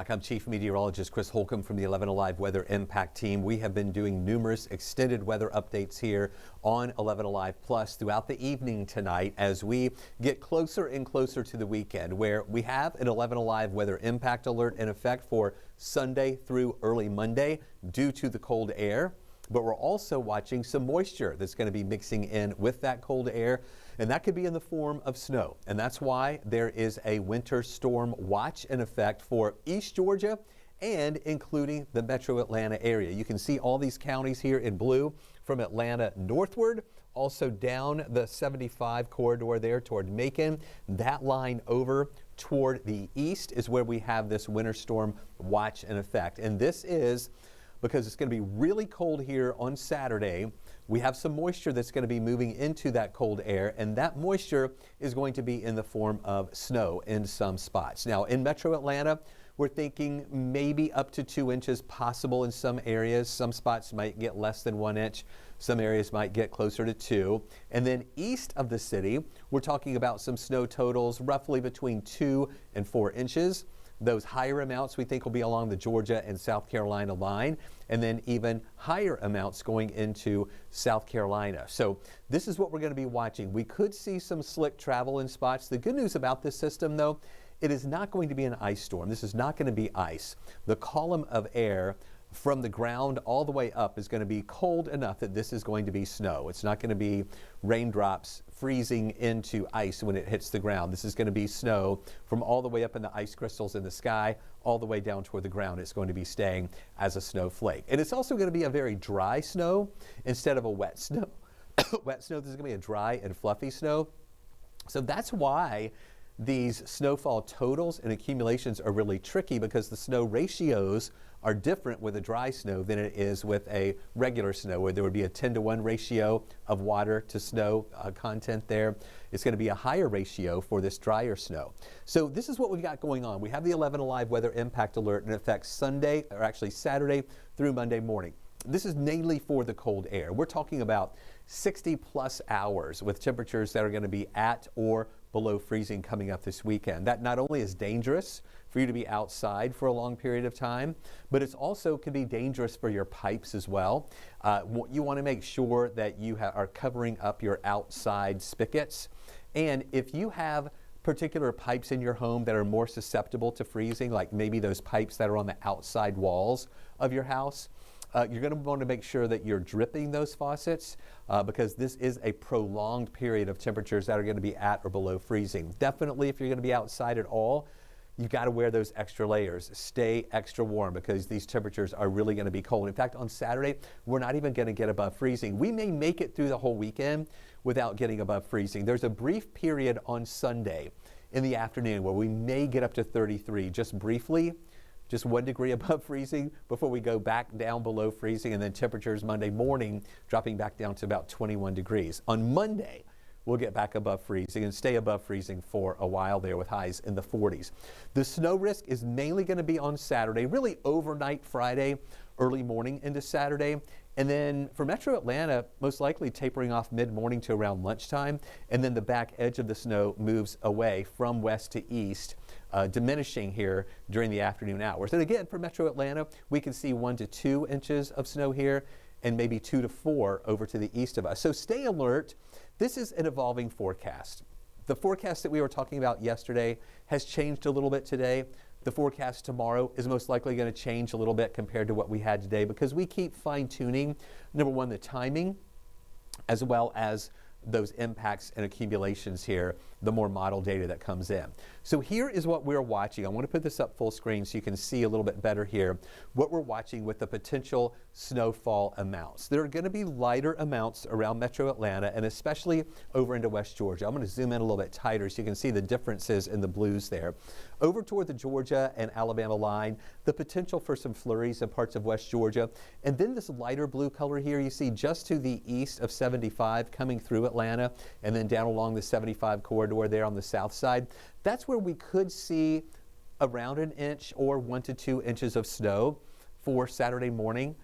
I'm Chief Meteorologist Chris Holcomb from the 11 Alive Weather Impact Team. We have been doing numerous extended weather updates here on 11 Alive Plus throughout the evening tonight as we get closer and closer to the weekend, where we have an 11 Alive Weather Impact Alert in effect for Sunday through early Monday due to the cold air. But we're also watching some moisture that's going to be mixing in with that cold air, and that could be in the form of snow. And that's why there is a winter storm watch in effect for East Georgia and including the metro Atlanta area. You can see all these counties here in blue from Atlanta northward, also down the 75 corridor there toward Macon. That line over toward the east is where we have this winter storm watch in effect. And this is because it's going to be really cold here on Saturday. We have some moisture that's going to be moving into that cold air, and that moisture is going to be in the form of snow in some spots. Now, in metro Atlanta, we're thinking maybe up to 2 inches possible in some areas. Some spots might get less than 1 inch. Some areas might get closer to 2. And then east of the city, we're talking about some snow totals roughly between 2 and 4 inches. Those higher amounts we think will be along the Georgia and South Carolina line, and then even higher amounts going into South Carolina. So this is what we're going to be watching. We could see some slick travel in spots. The good news about this system, though, it is not going to be an ice storm. This is not going to be ice. The column of air from the ground all the way up is going to be cold enough that this is going to be snow. It's not going to be raindrops freezing into ice when it hits the ground. This is going to be snow from all the way up in the ice crystals in the sky all the way down toward the ground. It's going to be staying as a snowflake. And it's also going to be a very dry snow instead of a wet snow. Wet snow, this is going to be a dry and fluffy snow. So that's why these snowfall totals and accumulations are really tricky, because the snow ratios are different with a dry snow than it is with a regular snow, where there would be a 10-to-1 ratio of water to snow content there. It's going to be a higher ratio for this drier snow. So this is what we've got going on. We have the 11 Alive Weather Impact Alert in effect Sunday, or actually Saturday through Monday morning. This is mainly for the cold air. We're talking about 60 plus hours with temperatures that are going to be at or below freezing coming up this weekend. That not only is dangerous for you to be outside for a long period of time, but it's also can be dangerous for your pipes as well. You want to make sure that you are covering up your outside spigots. And if you have particular pipes in your home that are more susceptible to freezing, like maybe those pipes that are on the outside walls of your house, you're going to want to make sure that you're dripping those faucets because this is a prolonged period of temperatures that are going to be at or below freezing. Definitely, if you're going to be outside at all, you've got to wear those extra layers. Stay extra warm because these temperatures are really going to be cold. In fact, on Saturday, we're not even going to get above freezing. We may make it through the whole weekend without getting above freezing. There's a brief period on Sunday in the afternoon where we may get up to 33 just briefly. Just 1 degree above freezing before we go back down below freezing, and then temperatures Monday morning dropping back down to about 21 degrees. On Monday, we'll get back above freezing and stay above freezing for a while there with highs in the 40s. The snow risk is mainly going to be on Saturday, really overnight Friday, early morning into Saturday. And then for metro Atlanta, most likely tapering off mid-morning to around lunchtime. And then the back edge of the snow moves away from west to east, diminishing here during the afternoon hours. And again, for metro Atlanta, we can see 1 to 2 inches of snow here and maybe 2 to 4 over to the east of us. So stay alert. This is an evolving forecast. The forecast that we were talking about yesterday has changed a little bit today. The forecast tomorrow is most likely going to change a little bit compared to what we had today, because we keep fine-tuning, number one, the timing, as well as those impacts and accumulations here, the more model data that comes in. So here is what we're watching. I want to put this up full screen so you can see a little bit better here what we're watching with the potential snowfall amounts. There are going to be lighter amounts around metro Atlanta and especially over into West Georgia. I'm going to zoom in a little bit tighter so you can see the differences in the blues there. Over toward the Georgia and Alabama line, the potential for some flurries in parts of West Georgia. And then this lighter blue color here you see just to the east of 75 coming through Atlanta and then down along the 75 corridor there on the south side. That's where we could see around 1 inch or 1 to 2 inches of snow for Saturday morning.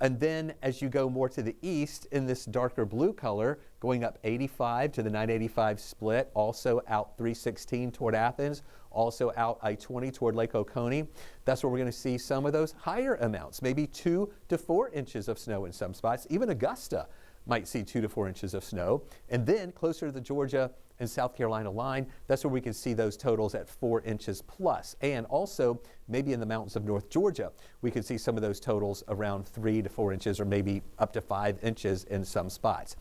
And then as you go more to the east in this darker blue color, going up 85 to the 985 split, also out 316 toward Athens, also out I-20 toward Lake Oconee. That's where we're going to see some of those higher amounts, maybe 2 to 4 inches of snow in some spots. Even Augusta might see 2 to 4 inches of snow. And then closer to the Georgia and South Carolina line, that's where we can see those totals at 4 inches plus. And also, maybe in the mountains of North Georgia, we could see some of those totals around 3 to 4 inches or maybe up to 5 inches in some spots.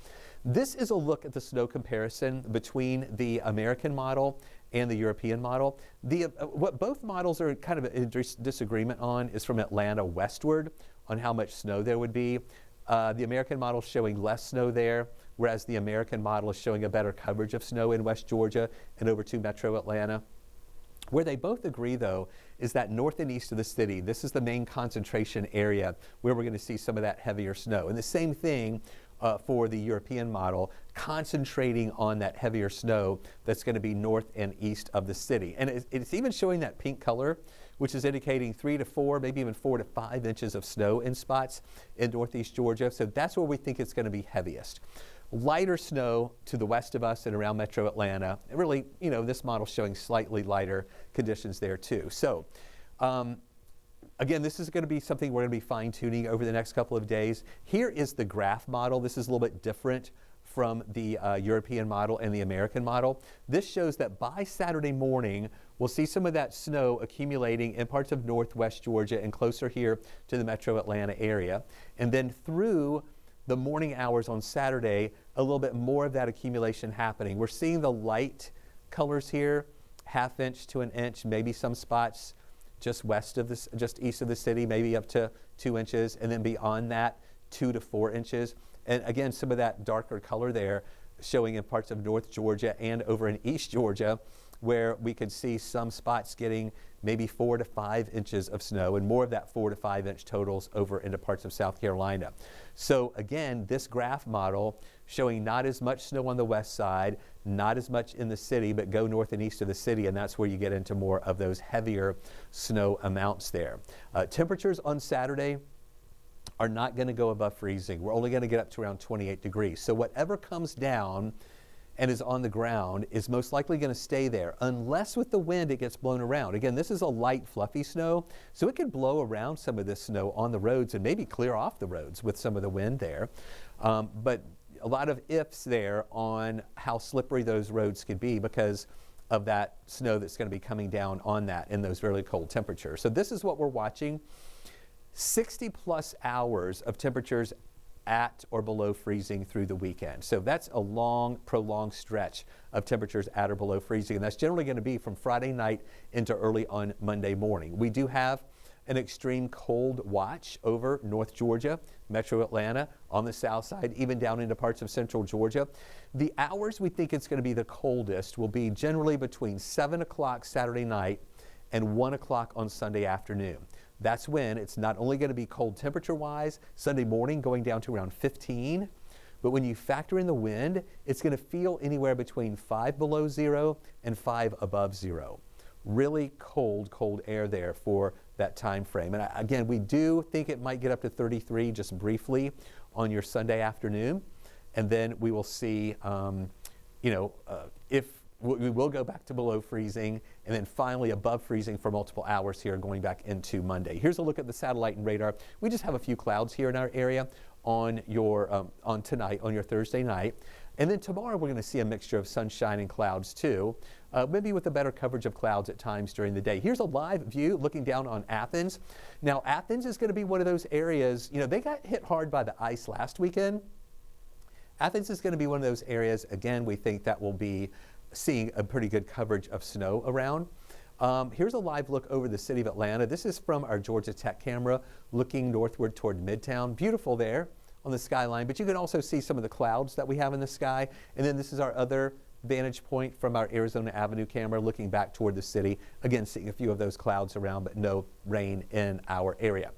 This is a look at the snow comparison between the American model and the European model. What both models are kind of in disagreement on is from Atlanta westward on how much snow there would be. The American model is showing less snow there, whereas the American model is showing a better coverage of snow in West Georgia and over to Metro Atlanta. Where they both agree, though, is that north and east of the city, this is the main concentration area where we're going to see some of that heavier snow. And the same thing for the European model, concentrating on that heavier snow that's going to be north and east of the city. And it's even showing that pink color, which is indicating 3 to 4, maybe even 4 to 5 inches of snow in spots in northeast Georgia. So that's where we think it's going to be heaviest. Lighter snow to the west of us and around Metro Atlanta. And really, you know, this model's showing slightly lighter conditions there too. So again, this is going to be something we're going to be fine-tuning over the next couple of days. Here is the graph model. This is a little bit different from the European model and the American model. This shows that by Saturday morning, we'll see some of that snow accumulating in parts of northwest Georgia and closer here to the Metro Atlanta area. And then through the morning hours on Saturday, a little bit more of that accumulation happening. We're seeing the light colors here, 1/2 inch to 1 inch, maybe some spots just west of this, just east of the city, maybe up to 2 inches, and then beyond that, 2 to 4 inches. And again, some of that darker color there showing in parts of North Georgia and over in East Georgia, where we could see some spots getting maybe 4 to 5 inches of snow, and more of that 4 to 5 inch totals over into parts of South Carolina. So again, this graph model showing not as much snow on the west side, not as much in the city, but go north and east of the city, and that's where you get into more of those heavier snow amounts there. Temperatures on Saturday are not going to go above freezing. We're only going to get up to around 28 degrees. So whatever comes down and is on the ground is most likely going to stay there, unless with the wind it gets blown around. Again, this is a light, fluffy snow, so it can blow around some of this snow on the roads and maybe clear off the roads with some of the wind there. But a lot of ifs there on how slippery those roads could be because of that snow that's going to be coming down on that in those really cold temperatures. So this is what we're watching. 60 plus hours of temperatures at or below freezing through the weekend. So that's a long, prolonged stretch of temperatures at or below freezing. And that's generally going to be from Friday night into early on Monday morning. We do have an extreme cold watch over North Georgia, Metro Atlanta, on the south side, even down into parts of central Georgia. The hours we think it's going to be the coldest will be generally between 7 o'clock Saturday night and 1 o'clock on Sunday afternoon. That's when it's not only going to be cold temperature-wise, Sunday morning going down to around 15, but when you factor in the wind, it's going to feel anywhere between 5 below zero and 5 above zero. Really cold, cold air there for that time frame. And again, we do think it might get up to 33 just briefly on your Sunday afternoon, and then we will see, if we will go back to below freezing, and then finally above freezing for multiple hours here going back into Monday. Here's a look at the satellite and radar. We just have a few clouds here in our area on your tonight, on your Thursday night. And then tomorrow we're going to see a mixture of sunshine and clouds too, maybe with a better coverage of clouds at times during the day. Here's a live view looking down on Athens. Now Athens is going to be one of those areas, they got hit hard by the ice last weekend. Athens is going to be one of those areas, again, we think that will be seeing a pretty good coverage of snow around. Here's a live look over the city of Atlanta. This is from our Georgia Tech camera looking northward toward Midtown. Beautiful there on the skyline, but you can also see some of the clouds that we have in the sky. And then this is our other vantage point from our Arizona Avenue camera looking back toward the city. Again, seeing a few of those clouds around, but no rain in our area.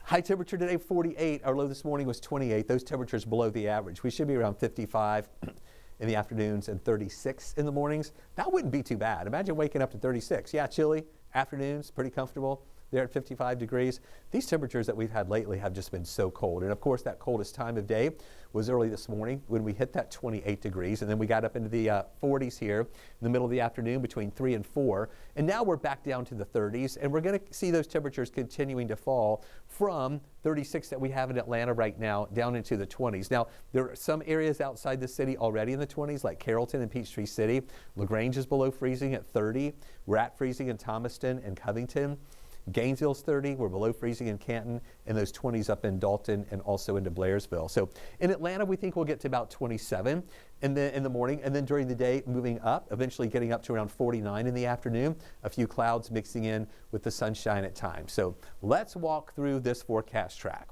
High temperature today, 48. Our low this morning was 28. Those temperatures below the average. We should be around 55 in the afternoons and 36 in the mornings. That wouldn't be too bad. Imagine waking up to 36. Yeah, chilly. Afternoons, pretty comfortable. there at 55 degrees. These temperatures that we've had lately have just been so cold. And of course, that coldest time of day was early this morning when we hit that 28 degrees. And then we got up into the 40s here in the middle of the afternoon between 3 and 4. And now we're back down to the 30s. And we're going to see those temperatures continuing to fall from 36 that we have in Atlanta right now down into the 20s. Now, there are some areas outside the city already in the 20s, like Carrollton and Peachtree City. LaGrange is below freezing at 30. We're at freezing in Thomaston and Covington. Gainesville's 30, we're below freezing in Canton, and those 20s up in Dalton and also into Blairsville. So in Atlanta, we think we'll get to about 27 in the morning, and then during the day, moving up, eventually getting up to around 49 in the afternoon, a few clouds mixing in with the sunshine at times. So let's walk through this forecast track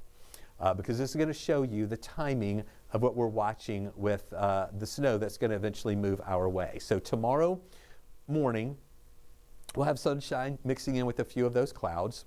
because this is going to show you the timing of what we're watching with the snow that's going to eventually move our way. So tomorrow morning, we'll have sunshine mixing in with a few of those clouds.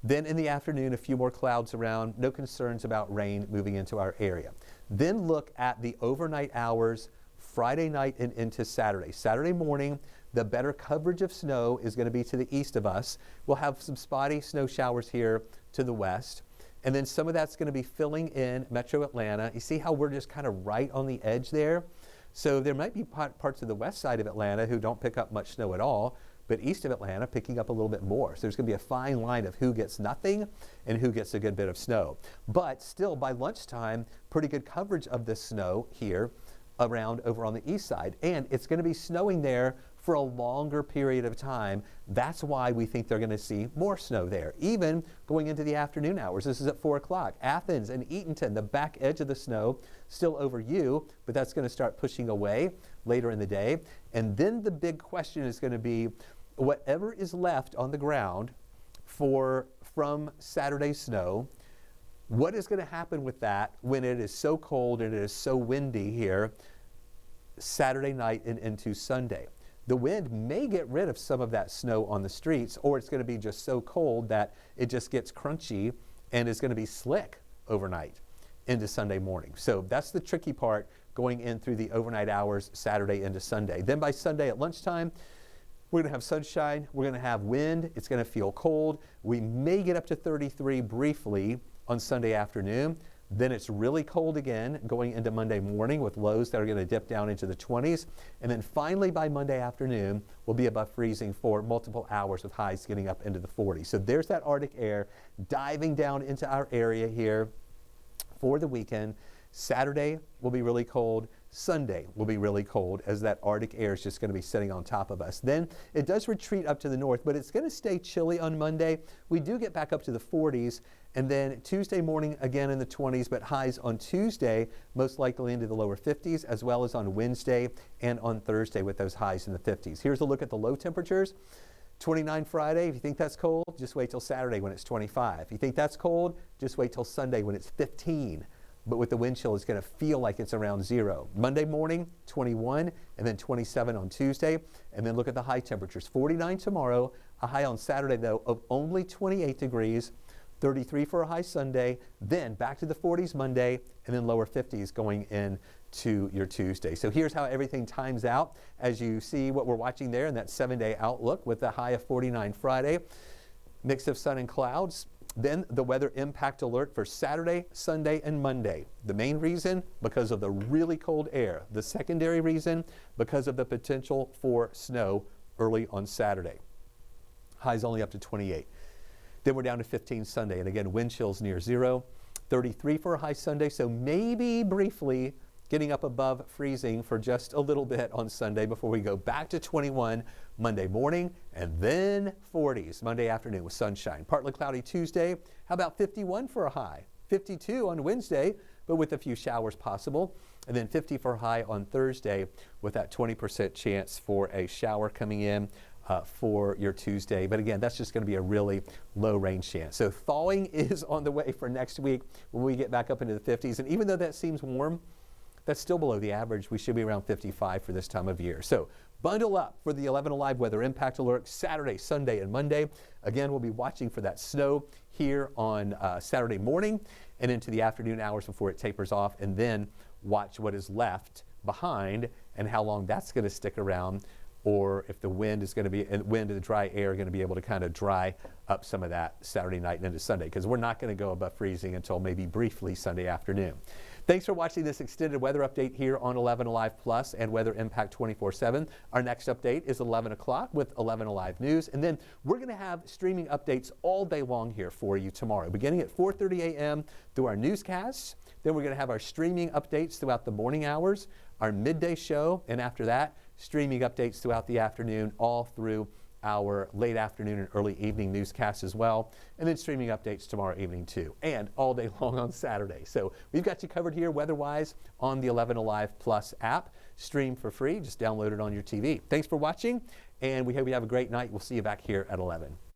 Then in the afternoon, a few more clouds around, no concerns about rain moving into our area. Then look at the overnight hours, Friday night and into Saturday. Saturday morning, the better coverage of snow is going to be to the east of us. We'll have some spotty snow showers here to the west. And then some of that's going to be filling in Metro Atlanta. You see how we're just kind of right on the edge there? So there might be parts of the west side of Atlanta who don't pick up much snow at all, but east of Atlanta picking up a little bit more. So there's going to be a fine line of who gets nothing and who gets a good bit of snow. But still, by lunchtime, pretty good coverage of the snow here around over on the east side. And it's going to be snowing there for a longer period of time. That's why we think they're going to see more snow there, even going into the afternoon hours. This is at 4 o'clock. Athens and Eatonton, the back edge of the snow, still over you, but that's going to start pushing away later in the day. And then the big question is going to be whatever is left on the ground from Saturday's snow, what is going to happen with that when it is so cold and it is so windy here Saturday night and into Sunday? The wind may get rid of some of that snow on the streets, or it's going to be just so cold that it just gets crunchy and is going to be slick overnight into Sunday morning. So that's the tricky part going in through the overnight hours Saturday into Sunday. Then by Sunday at lunchtime, we're going to have sunshine, we're going to have wind, it's going to feel cold. We may get up to 33 briefly on Sunday afternoon. Then it's really cold again going into Monday morning with lows that are going to dip down into the 20s. And then finally by Monday afternoon, we'll be above freezing for multiple hours with highs getting up into the 40s. So there's that Arctic air diving down into our area here for the weekend. Saturday will be really cold. Sunday will be really cold as that Arctic air is just going to be sitting on top of us. Then it does retreat up to the north, but it's going to stay chilly on Monday. We do get back up to the 40s, and then Tuesday morning again in the 20s, but highs on Tuesday most likely into the lower 50s, as well as on Wednesday and on Thursday with those highs in the 50s. Here's a look at the low temperatures. 29 Friday, if you think that's cold, just wait till Saturday when it's 25. If you think that's cold, just wait till Sunday when it's 15. But with the wind chill, it's going to feel like it's around 0. Monday morning, 21, and then 27 on Tuesday. And then look at the high temperatures. 49 tomorrow, a high on Saturday, though, of only 28 degrees, 33 for a high Sunday, then back to the 40s Monday, and then lower 50s going into your Tuesday. So here's how everything times out as you see what we're watching there in that 7-day outlook with the high of 49 Friday, mix of sun and clouds. Then the weather impact alert for Saturday, Sunday, and Monday. The main reason, because of the really cold air. The secondary reason, because of the potential for snow early on Saturday. Highs only up to 28. Then we're down to 15 Sunday, and again, wind chills near 0. 33 for a high Sunday, so maybe briefly getting up above freezing for just a little bit on Sunday before we go back to 21 Monday morning, and then 40s Monday afternoon with sunshine. Partly cloudy Tuesday. How about 51 for a high? 52 on Wednesday, but with a few showers possible. And then 50 for a high on Thursday with that 20% chance for a shower coming in for your Tuesday. But again, that's just going to be a really low rain chance. So thawing is on the way for next week when we get back up into the 50s. And even though that seems warm, that's still below the average. We should be around 55 for this time of year. So bundle up for the 11 Alive weather impact alert Saturday, Sunday, and Monday. Again, we'll be watching for that snow here on Saturday morning and into the afternoon hours before it tapers off, and then watch what is left behind and how long that's going to stick around or if the wind is going to be, and wind and the dry air are going to be able to kind of dry up some of that Saturday night and into Sunday, because we're not going to go above freezing until maybe briefly Sunday afternoon. Thanks for watching this extended weather update here on 11 Alive Plus and Weather Impact 24/7. Our next update is 11 o'clock with 11 Alive News, and then we're going to have streaming updates all day long here for you tomorrow, beginning at 4:30 a.m. through our newscasts. Then we're going to have our streaming updates throughout the morning hours, our midday show, and after that, streaming updates throughout the afternoon, all through our late afternoon and early evening newscasts as well, and then streaming updates tomorrow evening too, and all day long on Saturday. So we've got you covered here weather-wise on the 11 Alive Plus app. Stream for free. Just download it on your TV. Thanks for watching, and we hope you have a great night. We'll see you back here at 11.